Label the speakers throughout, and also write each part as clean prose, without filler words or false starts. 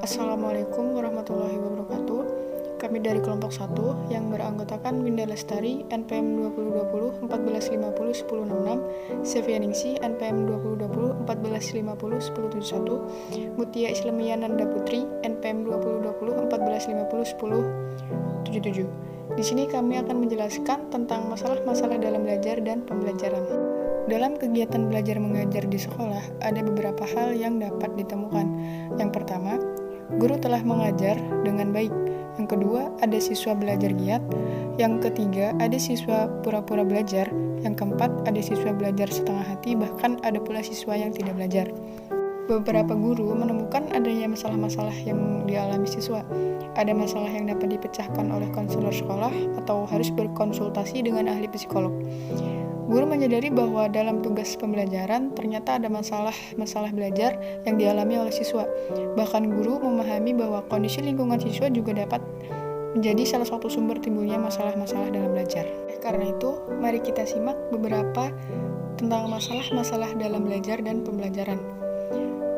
Speaker 1: Assalamualaikum warahmatullahi wabarakatuh. Kami dari kelompok 1 yang beranggotakan Winda Lestari, NPM 2020 1450 1066, Sevianingsi, NPM 2020 1450 1071, Mutia Islamiyah Nanda Putri, NPM 2020 1450 1077. Di sini kami akan menjelaskan tentang masalah-masalah dalam belajar dan pembelajaran. Dalam kegiatan belajar mengajar di sekolah, ada beberapa hal yang dapat ditemukan. Yang pertama, guru telah mengajar dengan baik. Yang kedua, ada siswa belajar giat. Yang ketiga, ada siswa pura-pura belajar. Yang keempat, ada siswa belajar setengah hati, bahkan ada pula siswa yang tidak belajar. Beberapa guru menemukan adanya masalah-masalah yang dialami siswa. Ada masalah yang dapat dipecahkan oleh konselor sekolah atau harus berkonsultasi dengan ahli psikolog. Guru menyadari bahwa dalam tugas pembelajaran ternyata ada masalah belajar yang dialami oleh siswa. Bahkan guru memahami bahwa kondisi lingkungan siswa juga dapat menjadi salah satu sumber timbulnya masalah-masalah dalam belajar. Karena itu, mari kita simak beberapa tentang masalah-masalah dalam belajar dan pembelajaran.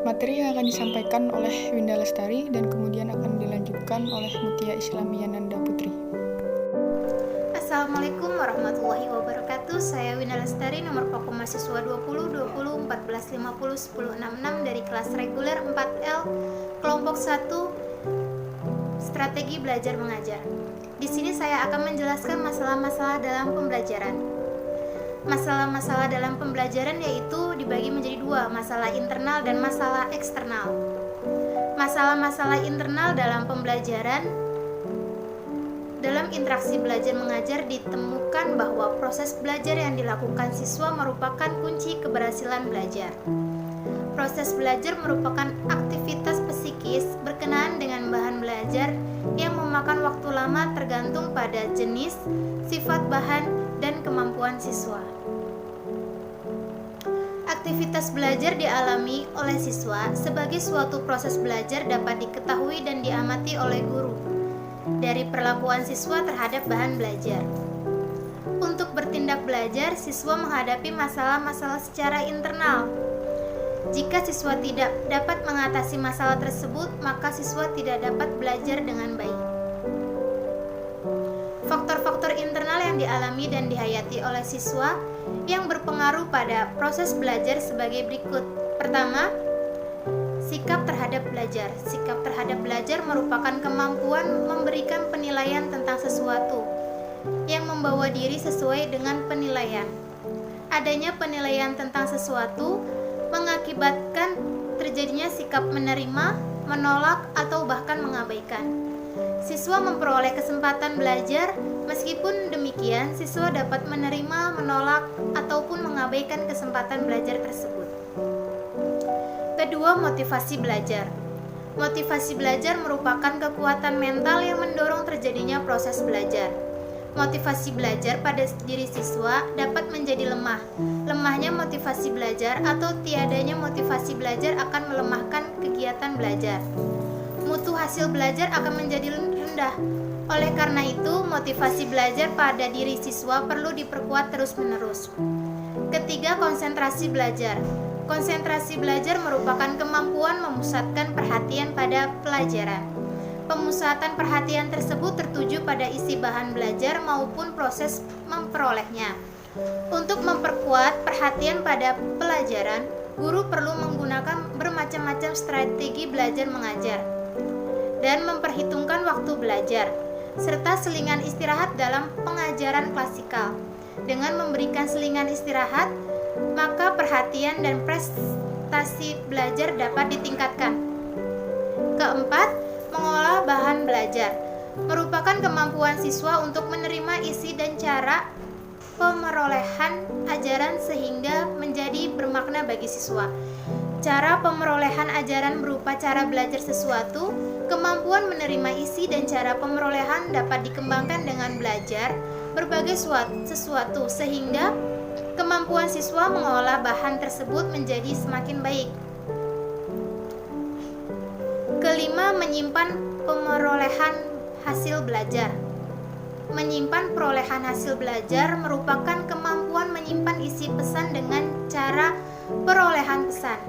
Speaker 1: Materi yang akan disampaikan oleh Winda Lestari dan kemudian akan dilanjutkan oleh Mutia Islamiyah Nanda Putri.
Speaker 2: Assalamualaikum warahmatullahi wabarakatuh. Saya Winda Lestari, nomor pokok mahasiswa 20 1450 1066 dari kelas reguler 4L, kelompok 1, strategi belajar mengajar. Di sini saya akan menjelaskan masalah-masalah dalam pembelajaran. Masalah-masalah dalam pembelajaran yaitu dibagi menjadi dua, masalah internal dan masalah eksternal. Masalah-masalah internal dalam pembelajaran. Dalam interaksi belajar mengajar ditemukan bahwa proses belajar yang dilakukan siswa merupakan kunci keberhasilan belajar. Proses belajar merupakan aktivitas psikis berkenaan dengan bahan belajar yang memakan waktu lama tergantung pada jenis, sifat bahan, dan kemampuan siswa. Aktivitas belajar dialami oleh siswa sebagai suatu proses belajar dapat diketahui dan diamati oleh guru dari perlakuan siswa terhadap bahan belajar. Untuk bertindak belajar, siswa menghadapi masalah-masalah secara internal. Jika siswa tidak dapat mengatasi masalah tersebut, maka siswa tidak dapat belajar dengan baik. Faktor-faktor internal yang dialami dan dihayati oleh siswa yang berpengaruh pada proses belajar sebagai berikut. Pertama, sikap terhadap belajar. Sikap terhadap belajar merupakan kemampuan memberikan penilaian tentang sesuatu yang membawa diri sesuai dengan penilaian. Adanya penilaian tentang sesuatu mengakibatkan terjadinya sikap menerima, menolak, atau bahkan mengabaikan. Siswa memperoleh kesempatan belajar, meskipun demikian siswa dapat menerima, menolak, ataupun mengabaikan kesempatan belajar tersebut. Kedua, motivasi belajar. Motivasi belajar merupakan kekuatan mental yang mendorong terjadinya proses belajar. Motivasi belajar pada diri siswa dapat menjadi lemah. Lemahnya motivasi belajar atau tiadanya motivasi belajar akan melemahkan kegiatan belajar. Mutu hasil belajar akan menjadi rendah. Oleh karena itu, motivasi belajar pada diri siswa perlu diperkuat terus-menerus. Ketiga, konsentrasi belajar. Konsentrasi belajar merupakan kemampuan memusatkan perhatian pada pelajaran. Pemusatan perhatian tersebut tertuju pada isi bahan belajar maupun proses memperolehnya. Untuk memperkuat perhatian pada pelajaran, guru perlu menggunakan bermacam-macam strategi belajar mengajar dan memperhitungkan waktu belajar, serta selingan istirahat dalam pengajaran klasikal. Dengan memberikan selingan istirahat, maka perhatian dan prestasi belajar dapat ditingkatkan. Keempat, mengolah bahan belajar merupakan kemampuan siswa untuk menerima isi dan cara pemerolehan ajaran sehingga menjadi bermakna bagi siswa. Cara pemerolehan ajaran berupa cara belajar sesuatu, kemampuan menerima isi dan cara pemerolehan dapat dikembangkan dengan belajar berbagai sesuatu sehingga kemampuan siswa mengolah bahan tersebut menjadi semakin baik. Kelima, menyimpan pemerolehan hasil belajar. Menyimpan perolehan hasil belajar merupakan kemampuan menyimpan isi pesan dengan cara perolehan pesan.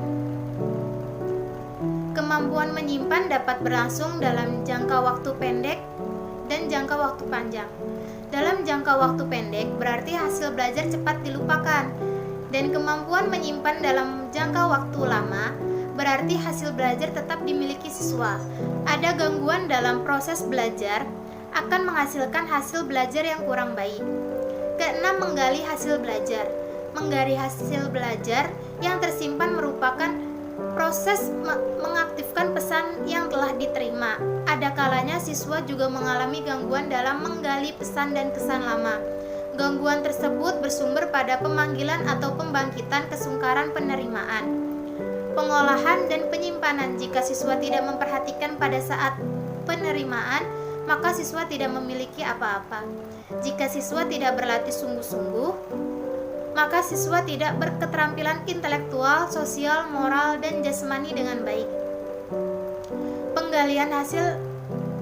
Speaker 2: Kemampuan menyimpan dapat berlangsung dalam jangka waktu pendek dan jangka waktu panjang. Dalam jangka waktu pendek berarti hasil belajar cepat dilupakan, dan kemampuan menyimpan dalam jangka waktu lama berarti hasil belajar tetap dimiliki siswa. Ada gangguan dalam proses belajar akan menghasilkan hasil belajar yang kurang baik. Keenam, menggali hasil belajar. Menggali hasil belajar yang tersimpan merupakan proses mengaktifkan pesan yang telah diterima. Ada kalanya siswa juga mengalami gangguan dalam menggali pesan dan kesan lama. Gangguan tersebut bersumber pada pemanggilan atau pembangkitan kesungkaran penerimaan. Pengolahan dan penyimpanan. Jika siswa tidak memperhatikan pada saat penerimaan, maka siswa tidak memiliki apa-apa. Jika siswa tidak berlatih sungguh-sungguh, maka siswa tidak berketerampilan intelektual, sosial, moral, dan jasmani dengan baik. Penggalian hasil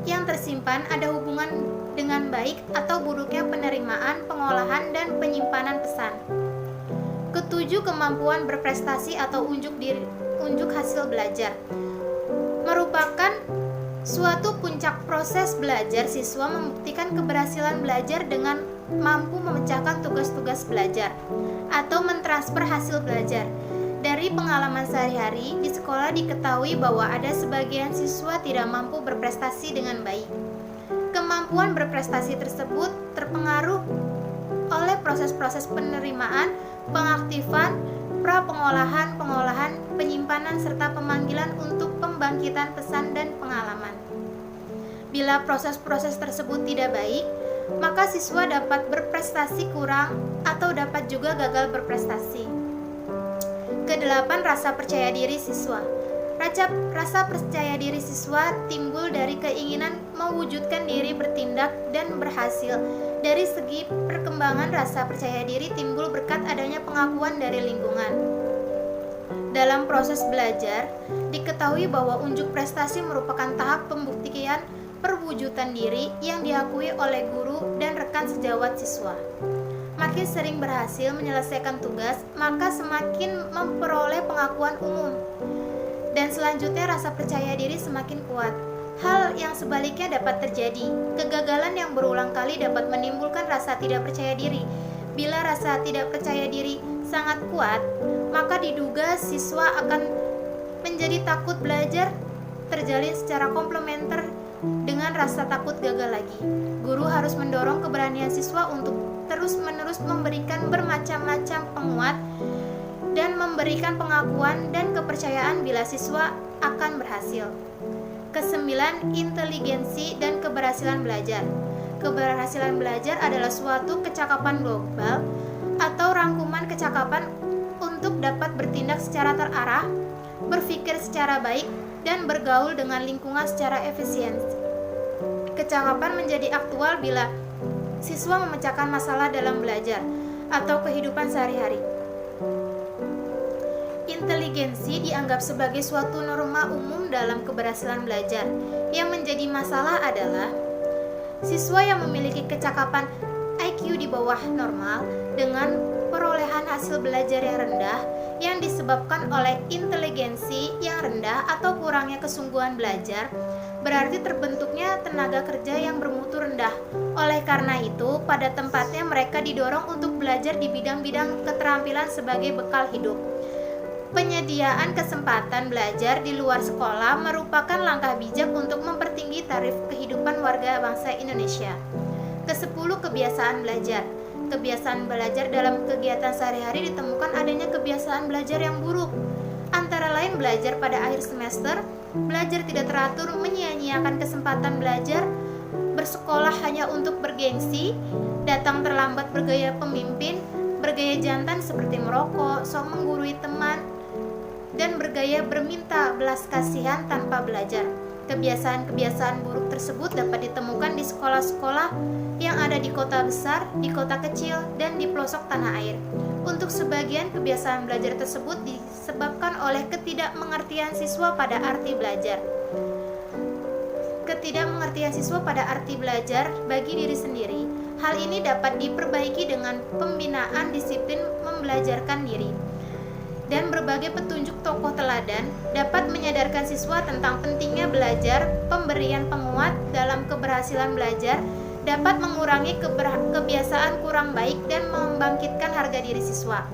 Speaker 2: yang tersimpan ada hubungan dengan baik atau buruknya penerimaan, pengolahan, dan penyimpanan pesan. Ketujuh, kemampuan berprestasi atau unjuk hasil belajar. Merupakan suatu puncak proses belajar. Siswa membuktikan keberhasilan belajar dengan mampu memecahkan tugas-tugas belajar atau mentransfer hasil belajar. Dari pengalaman sehari-hari di sekolah diketahui bahwa ada sebagian siswa tidak mampu berprestasi dengan baik. Kemampuan berprestasi tersebut terpengaruh oleh proses-proses penerimaan, pengaktifan, pra-pengolahan, pengolahan, penyimpanan, serta pemanggilan untuk pembangkitan pesan dan pengalaman. Bila proses-proses tersebut tidak baik, maka siswa dapat berprestasi kurang atau dapat juga gagal berprestasi. Kedelapan, rasa percaya diri siswa. Rasa percaya diri siswa timbul dari keinginan mewujudkan diri bertindak dan berhasil. Dari segi perkembangan, rasa percaya diri timbul berkat adanya pengakuan dari lingkungan. Dalam proses belajar, diketahui bahwa unjuk prestasi merupakan tahap pembuktian perwujudan diri yang diakui oleh guru dan rekan sejawat siswa. Makin sering berhasil menyelesaikan tugas, maka semakin memperoleh pengakuan umum. Dan selanjutnya rasa percaya diri semakin kuat. Hal yang sebaliknya dapat terjadi. Kegagalan yang berulang kali dapat menimbulkan rasa tidak percaya diri. Bila rasa tidak percaya diri sangat kuat, maka diduga siswa akan menjadi takut belajar, terjalin secara komplementer dengan rasa takut gagal lagi. Guru harus mendorong keberanian siswa untuk terus-menerus memberikan bermacam-macam penguat dan memberikan pengakuan dan kepercayaan bila siswa akan berhasil. Kesembilan, inteligensi dan keberhasilan belajar. Keberhasilan belajar adalah suatu kecakapan global atau rangkuman kecakapan untuk dapat bertindak secara terarah, berpikir secara baik, dan bergaul dengan lingkungan secara efisien. Kecakapan menjadi aktual bila siswa memecahkan masalah dalam belajar atau kehidupan sehari-hari. Inteligensi dianggap sebagai suatu norma umum dalam keberhasilan belajar. Yang menjadi masalah adalah siswa yang memiliki kecakapan IQ di bawah normal dengan perolehan hasil belajar yang rendah yang disebabkan oleh inteligensi yang rendah atau kurangnya kesungguhan belajar, berarti terbentuknya tenaga kerja yang bermutu rendah. Oleh karena itu, pada tempatnya mereka didorong untuk belajar di bidang-bidang keterampilan sebagai bekal hidup. Penyediaan kesempatan belajar di luar sekolah merupakan langkah bijak untuk mempertinggi taraf kehidupan warga bangsa Indonesia. Ke-10, kebiasaan belajar. Kebiasaan belajar dalam kegiatan sehari-hari ditemukan adanya kebiasaan belajar yang buruk. Antara lain belajar pada akhir semester, belajar tidak teratur, menyia-nyiakan kesempatan belajar, bersekolah hanya untuk bergengsi, datang terlambat bergaya pemimpin, bergaya jantan seperti merokok, sok menggurui teman, dan bergaya berminta belas kasihan tanpa belajar. Kebiasaan-kebiasaan buruk tersebut dapat ditemukan di sekolah-sekolah yang ada di kota besar, di kota kecil, dan di pelosok tanah air. Untuk sebagian kebiasaan belajar tersebut disebabkan oleh ketidakmengertian siswa pada arti belajar. Ketidakmengertian siswa pada arti belajar bagi diri sendiri. Hal ini dapat diperbaiki dengan pembinaan disiplin membelajarkan diri. dan berbagai petunjuk tokoh teladan dapat menyadarkan siswa tentang pentingnya belajar. Pemberian penguat dalam keberhasilan belajar dapat mengurangi kebiasaan kurang baik dan membangkitkan harga diri siswa.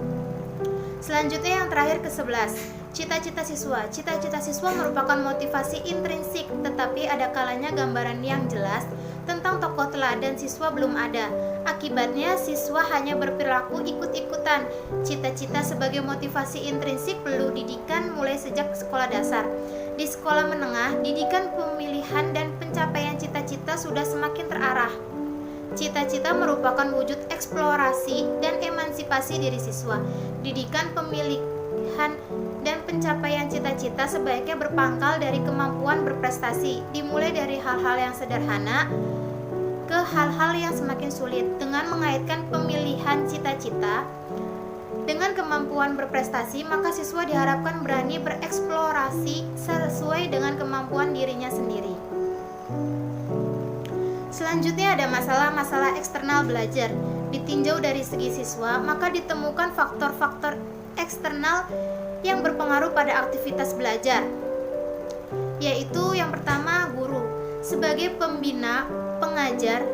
Speaker 2: Selanjutnya yang terakhir ke-11, cita-cita siswa. Cita-cita siswa merupakan motivasi intrinsik, tetapi ada kalanya gambaran yang jelas tentang tokoh teladan siswa belum ada. Akibatnya siswa hanya berperilaku ikut-ikutan. Cita-cita sebagai motivasi intrinsik perlu didikan mulai sejak sekolah dasar. Di sekolah menengah, didikan pemilihan dan pencapaian cita-cita sudah semakin terarah. Cita-cita merupakan wujud eksplorasi dan emansipasi diri siswa. Didikan pemilihan dan pencapaian cita-cita sebaiknya berpangkal dari kemampuan berprestasi, dimulai dari hal-hal yang sederhana ke hal-hal yang semakin sulit. Dengan mengaitkan pemilihan cita-cita dengan kemampuan berprestasi, maka siswa diharapkan berani bereksplorasi sesuai dengan kemampuan dirinya sendiri. Selanjutnya ada masalah-masalah eksternal belajar. Ditinjau dari segi siswa, maka ditemukan faktor-faktor eksternal yang berpengaruh pada aktivitas belajar, yaitu yang pertama guru. Sebagai pembina, pengajar,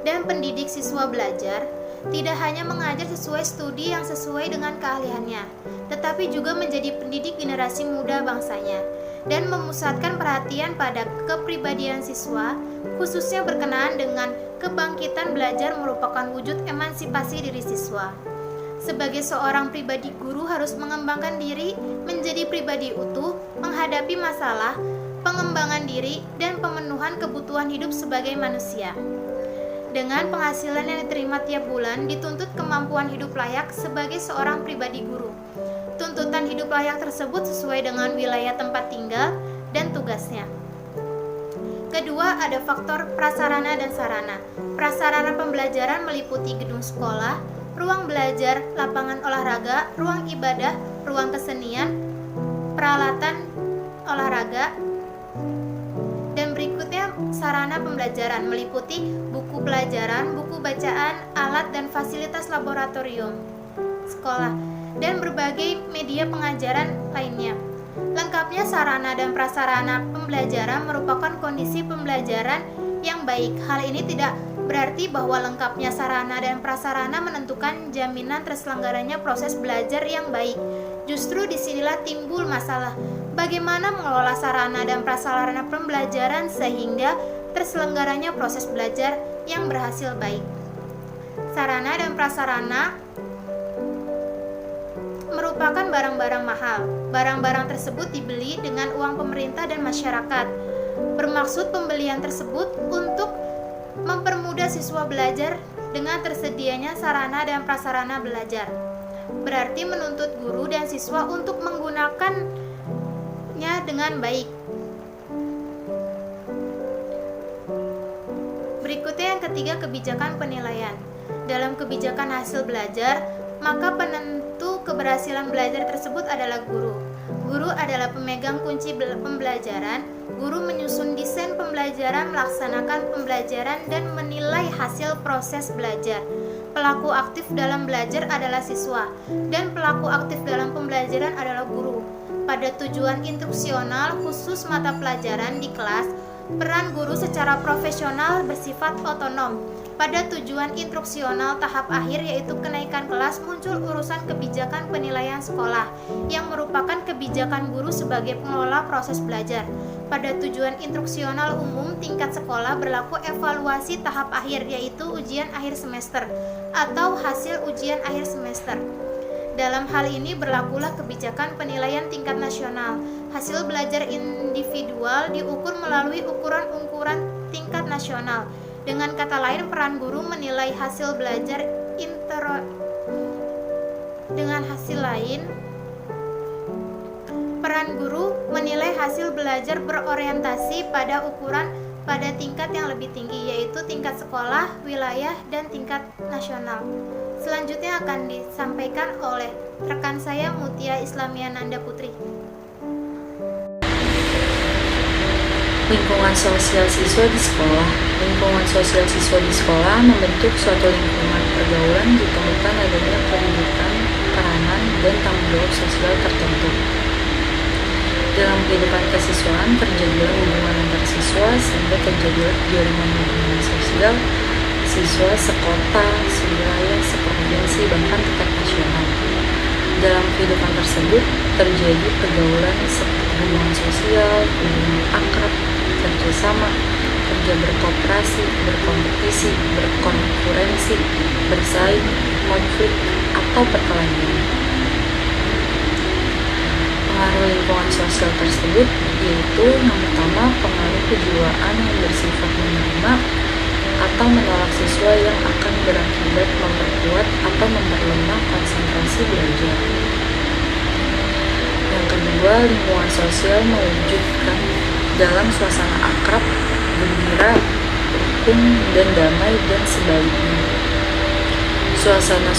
Speaker 2: dan pendidik siswa belajar, tidak hanya mengajar sesuai studi yang sesuai dengan keahliannya, tetapi juga menjadi pendidik generasi muda bangsanya, dan memusatkan perhatian pada kepribadian siswa, khususnya berkenaan dengan kebangkitan belajar merupakan wujud emansipasi diri siswa. Sebagai seorang pribadi, guru harus mengembangkan diri menjadi pribadi utuh, menghadapi masalah, pengembangan diri, dan pemenuhan kebutuhan hidup sebagai manusia. Dengan penghasilan yang diterima tiap bulan, dituntut kemampuan hidup layak sebagai seorang pribadi guru. Tuntutan hidup layak tersebut sesuai dengan wilayah tempat tinggal dan tugasnya. Kedua, ada faktor prasarana dan sarana. Prasarana pembelajaran meliputi gedung sekolah, ruang belajar, lapangan olahraga, ruang ibadah, ruang kesenian, peralatan olahraga. Dan berikutnya sarana pembelajaran meliputi buku pelajaran, buku bacaan, alat dan fasilitas laboratorium sekolah, dan berbagai media pengajaran lainnya. Lengkapnya sarana dan prasarana pembelajaran merupakan kondisi pembelajaran yang baik. Hal ini tidak berarti bahwa lengkapnya sarana dan prasarana menentukan jaminan terselenggaranya proses belajar yang baik. Justru disinilah timbul masalah. Bagaimana mengelola sarana dan prasarana pembelajaran sehingga terselenggaranya proses belajar yang berhasil baik. Sarana dan prasarana merupakan barang-barang mahal. Barang-barang tersebut dibeli dengan uang pemerintah dan masyarakat. Bermaksud pembelian tersebut untuk mempermudah siswa belajar dengan tersedianya sarana dan prasarana belajar. Berarti menuntut guru dan siswa untuk menggunakannya dengan baik. Berikutnya yang ketiga, kebijakan penilaian. Dalam kebijakan hasil belajar, maka penentu keberhasilan belajar tersebut adalah guru. Guru adalah pemegang kunci pembelajaran. Guru menyusun desain pembelajaran, melaksanakan pembelajaran, dan menilai hasil proses belajar. Pelaku aktif dalam belajar adalah siswa, dan pelaku aktif dalam pembelajaran adalah guru. Pada tujuan instruksional khusus mata pelajaran di kelas, peran guru secara profesional bersifat otonom. Pada tujuan instruksional tahap akhir yaitu kenaikan kelas, muncul urusan kebijakan penilaian sekolah yang merupakan kebijakan guru sebagai pengelola proses belajar. Pada tujuan instruksional umum tingkat sekolah berlaku evaluasi tahap akhir yaitu ujian akhir semester atau hasil ujian akhir semester. Dalam hal ini berlakulah kebijakan penilaian tingkat nasional. Hasil belajar individual diukur melalui ukuran-ukuran tingkat nasional. Dengan kata lain, peran guru menilai hasil belajar peran guru menilai hasil belajar berorientasi pada ukuran pada tingkat yang lebih tinggi, yaitu tingkat sekolah, wilayah, dan tingkat nasional. Selanjutnya akan disampaikan oleh rekan saya Mutia Islamia Nanda Putri.
Speaker 3: Lingkungan sosial siswa di sekolah. Lingkungan sosial siswa di sekolah membentuk suatu lingkungan pergaulan ditemukan adanya pendidikan, peranan, dan tanggung jawab sosial tertentu. Dalam kehidupan kesiswaan terjadilah hubungan antar siswa sehingga terjadilah jaringan hubungan sosial siswa sekota, sewilayah, seprovinsi, bahkan tingkat nasional. Dalam kehidupan tersebut terjadi pergaulan seperti hubungan sosial, hubungan akrab, kerjasama, kerja berkooperasi, berkompetisi, berkonkurensi, bersaing, konflik, atau perkelahian. Pengaruh lingkungan sosial tersebut yaitu yang pertama pengaruh kejiwaan yang bersifat menerima atau menolak siswa yang akan berakibat memperkuat atau memperlemah konsentrasi belajar. Yang kedua, lingkungan sosial mewujudkan dalam suasana akrab, gembira, rukun, dan damai dan sebaliknya. Suasana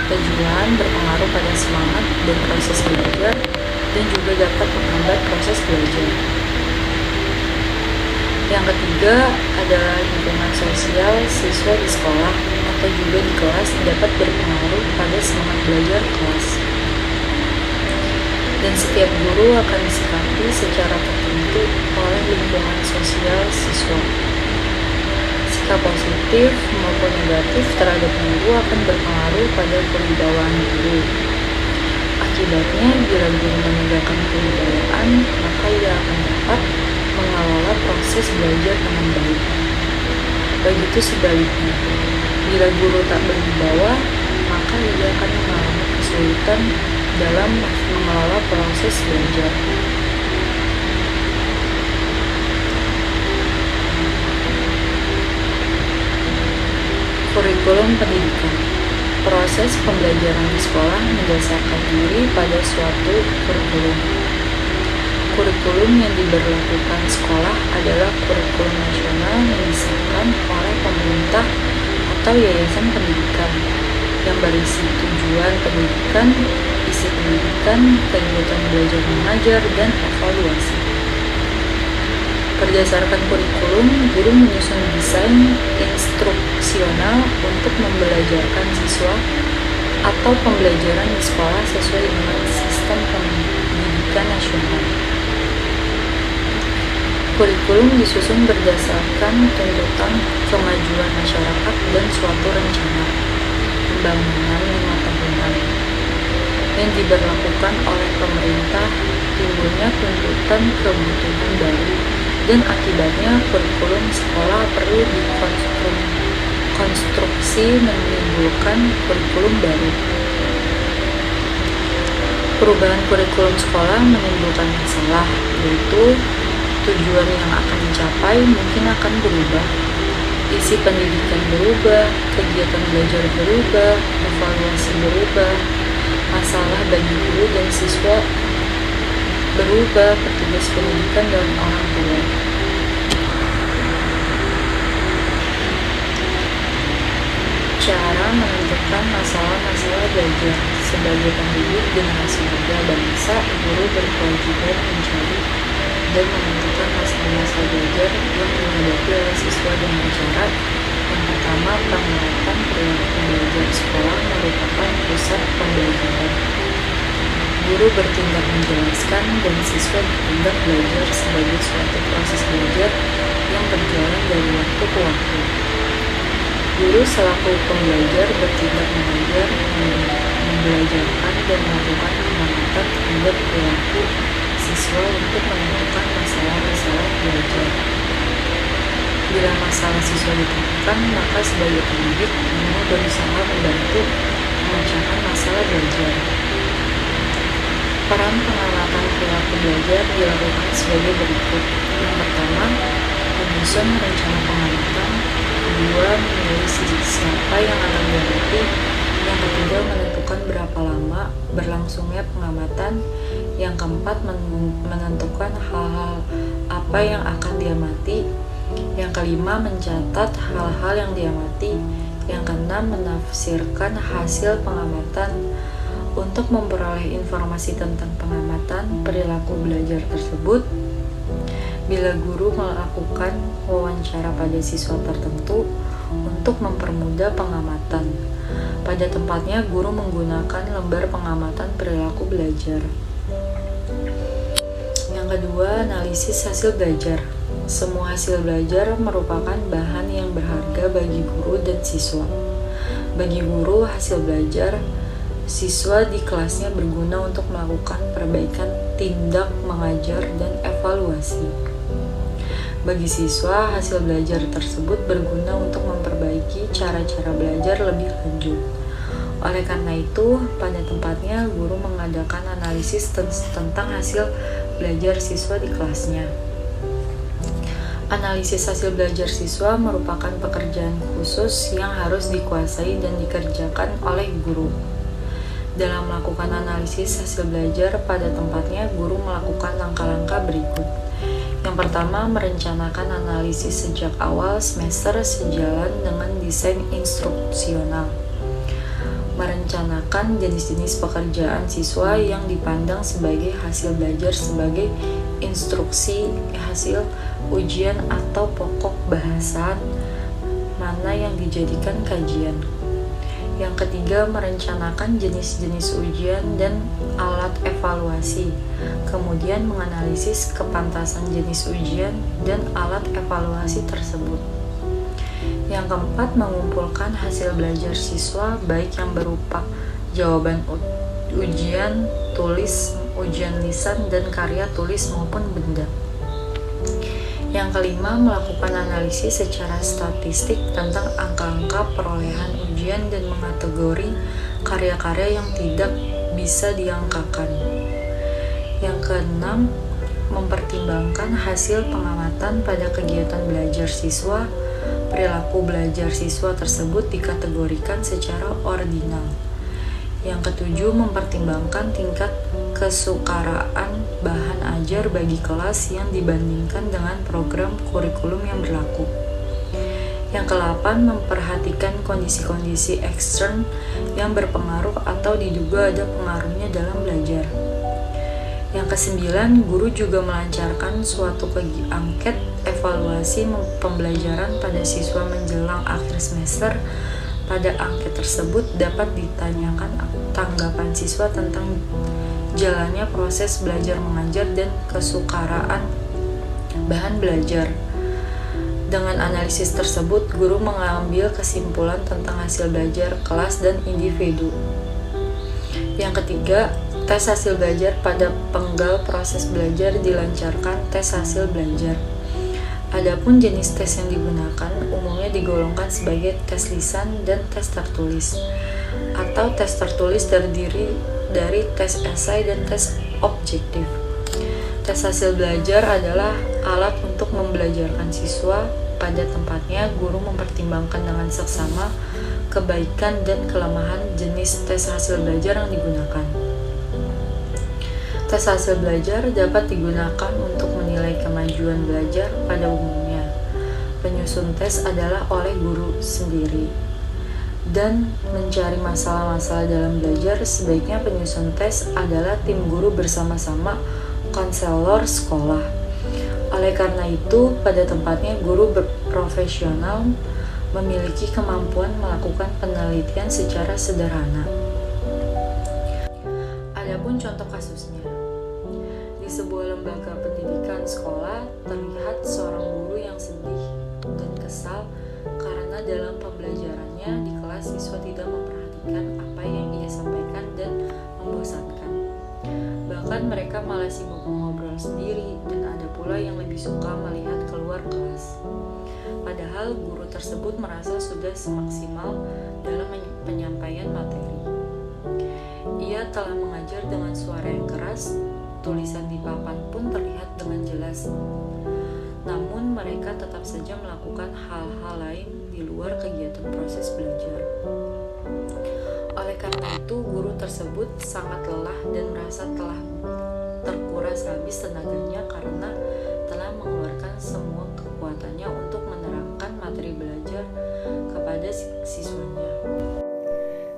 Speaker 3: kejiwaan berpengaruh pada semangat dan proses belajar dan juga dapat menghambat proses belajar. Yang ketiga adalah lingkungan sosial siswa di sekolah atau juga di kelas dapat berpengaruh pada semangat belajar kelas. Dan setiap guru akan disikapi secara tertentu oleh lingkungan sosial siswa. Sikap positif maupun negatif terhadap guru akan berpengaruh pada kewibawaan guru. Akibatnya, bila guru menegakkan kewibawaan, maka ia akan dapat mengelola proses belajar dengan baik. Begitu sebaliknya, bila guru tak berwibawa, maka ia akan mengalami kesulitan dalam mengelola proses belajar. Kurikulum pendidikan. Proses pembelajaran di sekolah mendasarkan diri pada suatu kurikulum. Kurikulum yang diberlakukan sekolah adalah kurikulum nasional yang disahkan oleh pemerintah atau yayasan pendidikan yang berisi tujuan pendidikan, isi pendidikan, kegiatan belajar mengajar, dan evaluasi. Berdasarkan kurikulum, guru menyusun desain instruksional untuk membelajarkan siswa atau pembelajaran di sekolah sesuai dengan sistem pendidikan nasional. Kurikulum disusun berdasarkan tuntutan kemajuan masyarakat dan suatu rencana pembangunan 5 tahunan yang diberlakukan oleh pemerintah. Timbulnya tuntutan kebutuhan baru dan akibatnya kurikulum sekolah perlu dikonstruksi menimbulkan kurikulum baru. Perubahan kurikulum sekolah menimbulkan masalah, yaitu tujuan yang akan dicapai mungkin akan berubah, isi pendidikan berubah, kegiatan belajar berubah, evaluasi berubah, masalah bagi guru dan siswa berubah, petugas pendidikan dan orang tua. Cara menentukan masalah-masalah belajar. Sebagai pendidik generasi muda bangsa, guru berkewajiban mencari dan menentukan masalah-masalah belajar yang dihadapi oleh siswa dengan cara yang pertama, penerapan perilaku belajar sekolah merupakan pusat pembelajaran. Guru bertindak menjelaskan dan siswa bertindak belajar sebagai suatu proses belajar yang berjalan dari waktu ke waktu. Guru selaku pembelajar bertindak mengajar, membelajarkan dan melakukan pengamatan terhadap perilaku siswa untuk menentukan masalah-masalah belajar. Bila masalah siswa ditemukan, maka sebagai pendidik, guru berusaha membantu memecahkan masalah belajar. Peran pengamatan perilaku belajar dilakukan sebagai berikut. Yang pertama, menyusun rencana pengamatan. Kedua, memilih siapa yang akan diamati. Yang ketiga, menentukan berapa lama berlangsungnya pengamatan. Yang keempat, menentukan hal-hal apa yang akan diamati. Yang kelima, mencatat hal-hal yang diamati. Yang keenam, menafsirkan hasil pengamatan. Untuk memperoleh informasi tentang pengamatan perilaku belajar tersebut, bila guru melakukan wawancara pada siswa tertentu untuk mempermudah pengamatan. Pada tempatnya, guru menggunakan lembar pengamatan perilaku belajar. Yang kedua, analisis hasil belajar. Semua hasil belajar merupakan bahan yang berharga bagi guru dan siswa. Bagi guru, hasil belajar siswa di kelasnya berguna untuk melakukan perbaikan tindak mengajar dan evaluasi. Bagi siswa, hasil belajar tersebut berguna untuk memperbaiki cara-cara belajar lebih lanjut. Oleh karena itu, pada tempatnya guru mengadakan analisis tentang hasil belajar siswa di kelasnya. Analisis hasil belajar siswa merupakan pekerjaan khusus yang harus dikuasai dan dikerjakan oleh guru. Dalam melakukan analisis hasil belajar pada tempatnya, guru melakukan langkah-langkah berikut. Yang pertama, merencanakan analisis sejak awal semester sejalan dengan desain instruksional. Merencanakan jenis-jenis pekerjaan siswa yang dipandang sebagai hasil belajar sebagai instruksi, hasil ujian atau pokok bahasan mana yang dijadikan kajian. Yang ketiga, merencanakan jenis-jenis ujian dan alat evaluasi. Kemudian menganalisis kepantasan jenis ujian dan alat evaluasi tersebut. Yang keempat, mengumpulkan hasil belajar siswa baik yang berupa jawaban ujian tulis, ujian lisan, dan karya tulis maupun benda. Yang kelima, melakukan analisis secara statistik tentang angka-angka perolehan ujian dan mengategori karya-karya yang tidak bisa diangkakan. Yang keenam, mempertimbangkan hasil pengamatan pada kegiatan belajar siswa. Perilaku belajar siswa tersebut dikategorikan secara ordinal. Yang ketujuh, mempertimbangkan tingkat kesukaraan bahan ajar bagi kelas yang dibandingkan dengan program kurikulum yang berlaku. Yang kedelapan, memperhatikan kondisi-kondisi ekstern yang berpengaruh atau diduga ada pengaruhnya dalam belajar. Yang kesembilan, guru juga melancarkan suatu angket evaluasi pembelajaran pada siswa menjelang akhir semester. Pada angket tersebut dapat ditanyakan tanggapan siswa tentang jalannya proses belajar mengajar dan kesukaraan bahan belajar. Dengan analisis tersebut, guru mengambil kesimpulan tentang hasil belajar kelas dan individu. Yang ketiga, tes hasil belajar. Pada penggal proses belajar dilancarkan tes hasil belajar. Adapun jenis tes yang digunakan umumnya digolongkan sebagai tes lisan dan tes tertulis. Atau tes tertulis terdiri dari tes esai dan tes objektif. Tes hasil belajar adalah alat untuk membelajarkan siswa. Pada tempatnya, guru mempertimbangkan dengan seksama kebaikan dan kelemahan jenis tes hasil belajar yang digunakan. Tes hasil belajar dapat digunakan untuk menilai kemajuan belajar pada umumnya. Penyusun tes adalah oleh guru sendiri. Dan mencari masalah-masalah dalam belajar, sebaiknya penyusun tes adalah tim guru bersama-sama konselor sekolah. Oleh karena itu, pada tempatnya guru profesional memiliki kemampuan melakukan penelitian secara sederhana. Adapun contoh kasusnya, di sebuah lembaga pendidikan sekolah terlihat seorang guru yang sedih dan kesal karena dalam pembelajarannya di kelas siswa tidak memperhatikan apa yang ia sampaikan dan membosankan. Bahkan mereka malah sibuk mengobrol sendiri dan ada pula yang lebih suka melihat keluar kelas. Padahal guru tersebut merasa sudah semaksimal dalam penyampaian materi. Ia telah mengajar dengan suara yang keras, tulisan di papan pun terlihat dengan jelas. Namun mereka tetap saja melakukan hal-hal lain di luar kegiatan proses belajar. Oleh karena itu, guru tersebut sangat lelah dan merasa telah terkuras habis tenaganya karena telah mengeluarkan semua kekuatannya untuk menerangkan materi belajar kepada siswanya.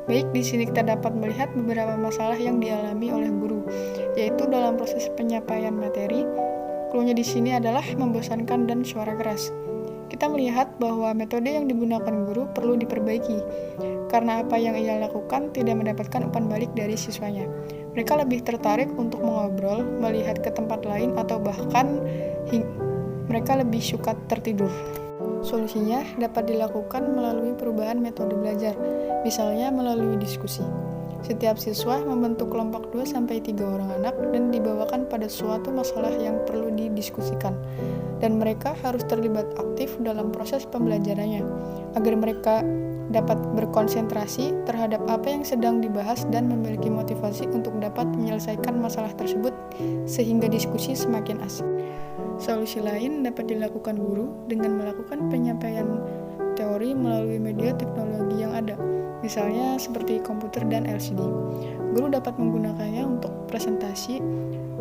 Speaker 1: Baik, di sini kita dapat melihat beberapa masalah yang dialami oleh guru, yaitu dalam proses penyampaian materi. Cluenya di sini adalah membosankan dan suara keras. kita melihat bahwa metode yang digunakan guru perlu diperbaiki, karena apa yang ia lakukan tidak mendapatkan umpan balik dari siswanya. Mereka lebih tertarik untuk mengobrol, melihat ke tempat lain, atau bahkan mereka lebih suka tertidur. Solusinya dapat dilakukan melalui perubahan metode belajar, misalnya melalui diskusi. Setiap siswa membentuk kelompok 2-3 orang anak dan dibawakan pada suatu masalah yang perlu didiskusikan. Dan mereka harus terlibat aktif dalam proses pembelajarannya, agar mereka dapat berkonsentrasi terhadap apa yang sedang dibahas dan memiliki motivasi untuk dapat menyelesaikan masalah tersebut sehingga diskusi semakin asik. Solusi lain dapat dilakukan guru dengan melakukan penyampaian teori melalui media teknologi yang ada, misalnya seperti komputer dan LCD. Guru dapat menggunakannya untuk presentasi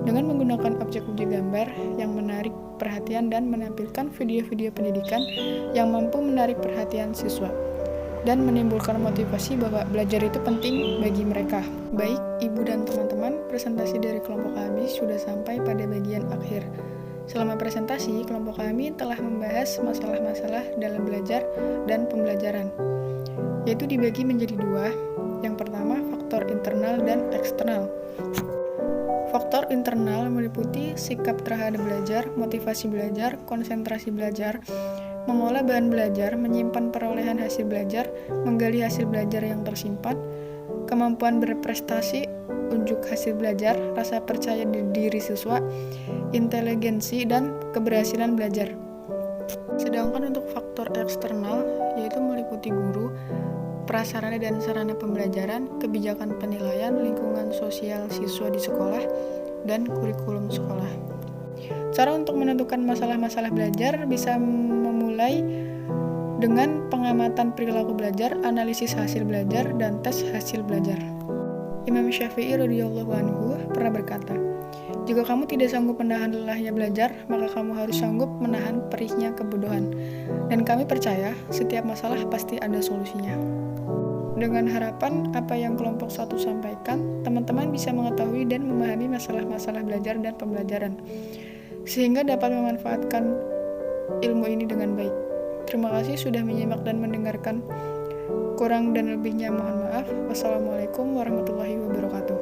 Speaker 1: dengan menggunakan objek-objek gambar yang menarik perhatian dan menampilkan video-video pendidikan yang mampu menarik perhatian siswa dan menimbulkan motivasi bahwa belajar itu penting bagi mereka. Baik, Ibu dan teman-teman, presentasi dari kelompok kami sudah sampai pada bagian akhir. Selama presentasi, kelompok kami telah membahas masalah-masalah dalam belajar dan pembelajaran, yaitu dibagi menjadi 2. Yang pertama, faktor internal dan eksternal. Faktor internal meliputi sikap terhadap belajar, motivasi belajar, konsentrasi belajar, mengolah bahan belajar, menyimpan perolehan hasil belajar, menggali hasil belajar yang tersimpan, kemampuan berprestasi, unjuk hasil belajar, rasa percaya diri siswa, inteligensi, dan keberhasilan belajar. Sedangkan untuk faktor eksternal, yaitu meliputi guru, prasarana dan sarana pembelajaran, kebijakan penilaian, lingkungan sosial siswa di sekolah, dan kurikulum sekolah. Cara untuk menentukan masalah-masalah belajar bisa memulai dengan pengamatan perilaku belajar, analisis hasil belajar, dan tes hasil belajar. Imam Syafi'i radhiyallahu anhu pernah berkata, "Jika kamu tidak sanggup menahan lelahnya belajar, maka kamu harus sanggup menahan perihnya kebodohan." Dan kami percaya setiap masalah pasti ada solusinya. Dengan harapan apa yang kelompok 1 sampaikan, teman-teman bisa mengetahui dan memahami masalah-masalah belajar dan pembelajaran, sehingga dapat memanfaatkan ilmu ini dengan baik. Terima kasih sudah menyimak dan mendengarkan. Kurang dan lebihnya mohon maaf. Wassalamualaikum warahmatullahi wabarakatuh.